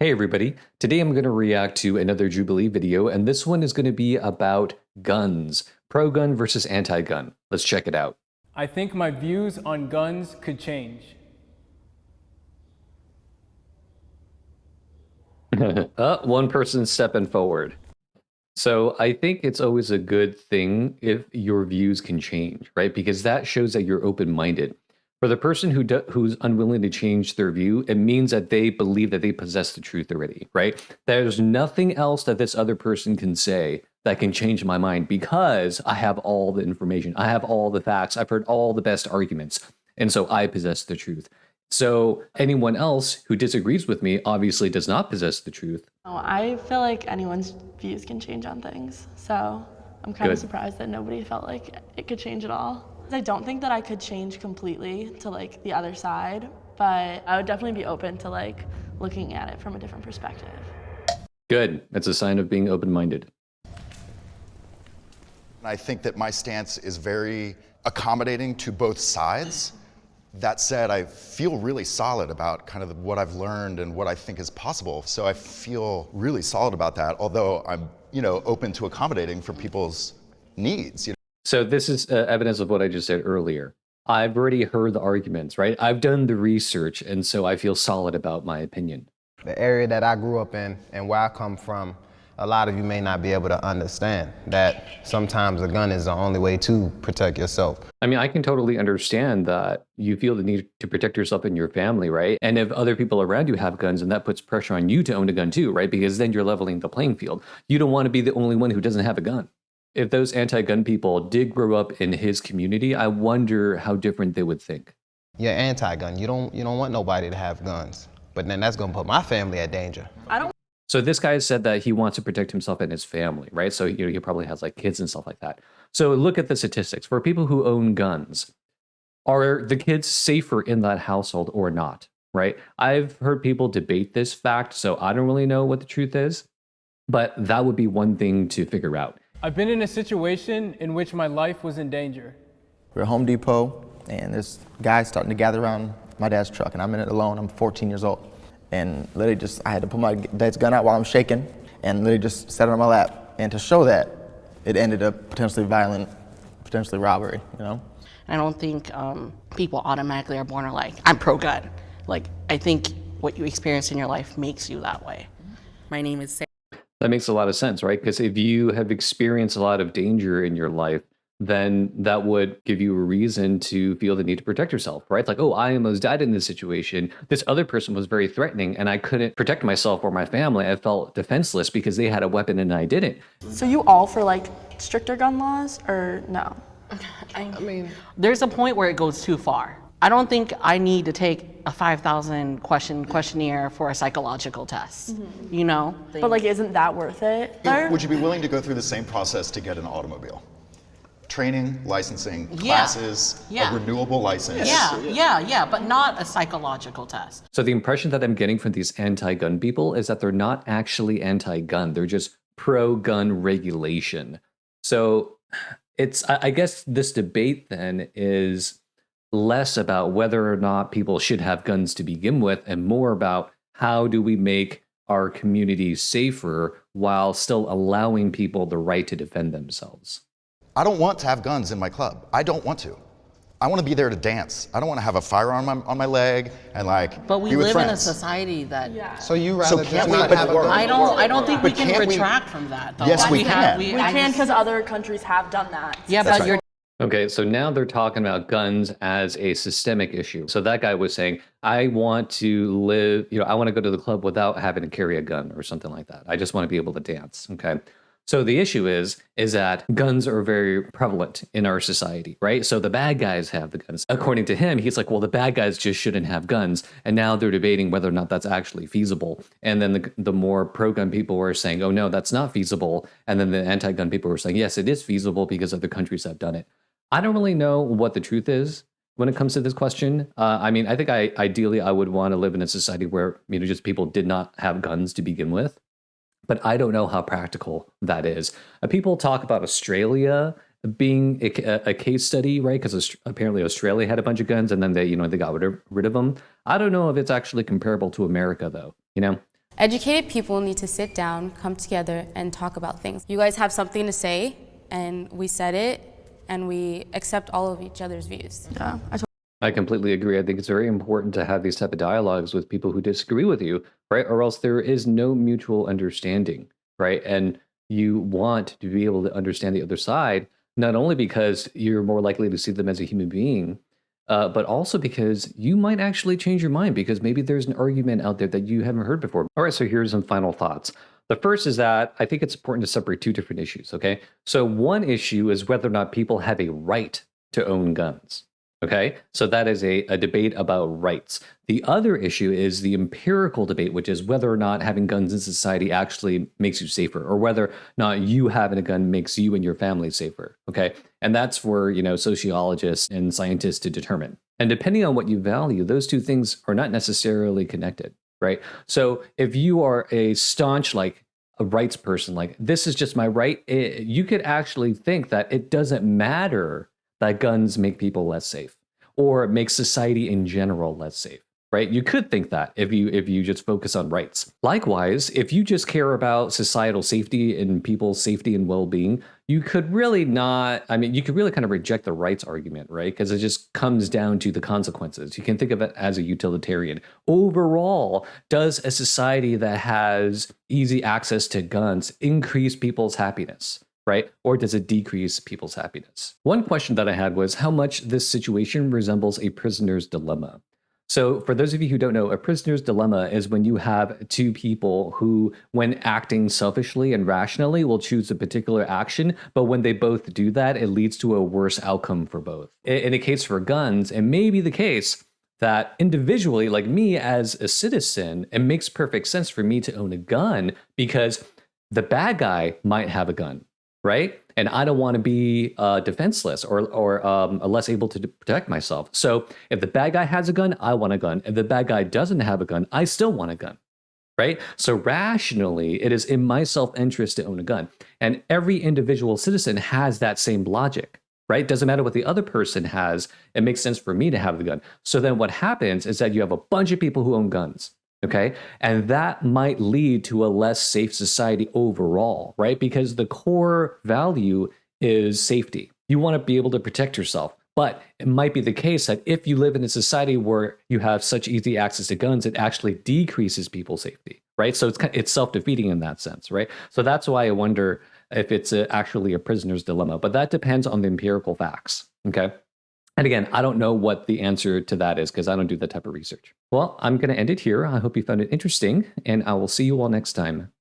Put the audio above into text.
Hey everybody, today I'm going to react to another Jubilee video, and this one is going to be about guns. Pro-gun versus anti-gun. Let's check it out. I think my views on guns could change. One person stepping forward. So I think it's always a good thing if your views can change, right? Because that shows that you're open-minded. For the person who's unwilling to change their view, it means that they believe that they possess the truth already, right? There's nothing else that this other person can say that can change my mind because I have all the information. I have all the facts. I've heard all the best arguments. And so I possess the truth. So anyone else who disagrees with me obviously does not possess the truth. Oh, I feel like anyone's views can change on things. So I'm kind of surprised that nobody felt like it could change at all. I don't think that I could change completely to like the other side, but I would definitely be open to like looking at it from a different perspective. Good. That's a sign of being open-minded. I think that my stance is very accommodating to both sides. That said, I feel really solid about kind of what I've learned and what I think is possible. So I feel really solid about that, although I'm, open to accommodating for people's needs. So this is evidence of what I just said earlier. I've already heard the arguments, right? I've done the research, and so I feel solid about my opinion. The area that I grew up in and where I come from, a lot of you may not be able to understand that sometimes a gun is the only way to protect yourself. I mean, I can totally understand that you feel the need to protect yourself and your family, right? And if other people around you have guns, and that puts pressure on you to own a gun too, right? Because then you're leveling the playing field. You don't want to be the only one who doesn't have a gun. If those anti-gun people did grow up in his community, I wonder how different they would think. You're anti-gun. You don't want nobody to have guns. But then that's gonna put my family at danger. So this guy said that he wants to protect himself and his family, right? So he probably has like kids and stuff like that. So look at the statistics. For people who own guns, are the kids safer in that household or not, right? I've heard people debate this fact, so I don't really know what the truth is, but that would be one thing to figure out. I've been in a situation in which my life was in danger. We're at Home Depot, and there's guys starting to gather around my dad's truck, and I'm in it alone. I'm 14 years old. And literally I had to put my dad's gun out while I'm shaking, and literally just set it on my lap. And to show that, it ended up potentially violent, potentially robbery, I don't think people automatically are born like, I'm pro-gun. Like, I think what you experience in your life makes you that way. My name is Sarah. That makes a lot of sense, right? Because if you have experienced a lot of danger in your life, then that would give you a reason to feel the need to protect yourself, right? Like, oh, I almost died in this situation. This other person was very threatening and I couldn't protect myself or my family. I felt defenseless because they had a weapon and I didn't. So you all for like stricter gun laws or no? I mean, there's a point where it goes too far. I don't think I need to take a 5,000 questionnaire for a psychological test, But like, isn't that worth it? Would you be willing to go through the same process to get an automobile? Training, licensing, classes, a renewable license. Yeah, but not a psychological test. So the impression that I'm getting from these anti-gun people is that they're not actually anti-gun. They're just pro-gun regulation. So I guess this debate then is less about whether or not people should have guns to begin with and more about how do we make our communities safer while still allowing people the right to defend themselves. I don't want to have guns in my club. I don't want to. I want to be there to dance. I don't want to have a firearm on my leg and But we be with live in a friends. society that. So you rather can't just we- not but have a we're- gun? I don't think we But can can't we- retract from that, though. Yes, we can. We can because other countries have done that. Yeah, That's but right. you're. Okay, so now they're talking about guns as a systemic issue. So that guy was saying, I want to live, I want to go to the club without having to carry a gun or something like that. I just want to be able to dance, okay? So the issue is that guns are very prevalent in our society, right? So the bad guys have the guns. According to him, he's like, well, the bad guys just shouldn't have guns. And now they're debating whether or not that's actually feasible. And then the more pro-gun people were saying, oh, no, that's not feasible. And then the anti-gun people were saying, yes, it is feasible because other countries have done it. I don't really know what the truth is when it comes to this question. I mean, I think ideally I would want to live in a society where, just people did not have guns to begin with. But I don't know how practical that is. People talk about Australia being a case study, right? Because apparently Australia had a bunch of guns and then they got rid of them. I don't know if it's actually comparable to America, though. Educated people need to sit down, come together, and talk about things. You guys have something to say, and we said it, and we accept all of each other's views. Yeah, I completely agree. I think it's very important to have these type of dialogues with people who disagree with you, right? Or else there is no mutual understanding, right? And you want to be able to understand the other side, not only because you're more likely to see them as a human being, but also because you might actually change your mind because maybe there's an argument out there that you haven't heard before. All right, so here's some final thoughts. The first is that I think it's important to separate two different issues, okay? So one issue is whether or not people have a right to own guns. Okay, so that is a debate about rights. The other issue is the empirical debate, which is whether or not having guns in society actually makes you safer, or whether or not you having a gun makes you and your family safer. Okay, and that's for sociologists and scientists to determine. And depending on what you value, those two things are not necessarily connected, right? So if you are a staunch a rights person, like this is just my right, you could actually think that it doesn't matter that guns make people less safe or make society in general less safe, right? You could think that if you just focus on rights. Likewise, if you just care about societal safety and people's safety and well-being, you could really not, you could really kind of reject the rights argument, right? Because it just comes down to the consequences. You can think of it as a utilitarian. Overall, does a society that has easy access to guns increase people's happiness? Right? Or does it decrease people's happiness? One question that I had was how much this situation resembles a prisoner's dilemma. So for those of you who don't know, a prisoner's dilemma is when you have two people who, when acting selfishly and rationally, will choose a particular action, but when they both do that, it leads to a worse outcome for both. In the case for guns, it may be the case that individually, like me as a citizen, it makes perfect sense for me to own a gun because the bad guy might have a gun. Right? And I don't want to be defenseless or less able to protect myself. So if the bad guy has a gun, I want a gun. If the bad guy doesn't have a gun, I still want a gun. Right? So rationally, it is in my self-interest to own a gun. And every individual citizen has that same logic. Right? Doesn't matter what the other person has. It makes sense for me to have the gun. So then what happens is that you have a bunch of people who own guns. Okay. And that might lead to a less safe society overall, right? Because the core value is safety. You want to be able to protect yourself. But it might be the case that if you live in a society where you have such easy access to guns, it actually decreases people's safety, right? So it's self-defeating in that sense, right? So that's why I wonder if it's actually a prisoner's dilemma. But that depends on the empirical facts, okay? And again, I don't know what the answer to that is because I don't do that type of research. Well, I'm going to end it here. I hope you found it interesting, and I will see you all next time.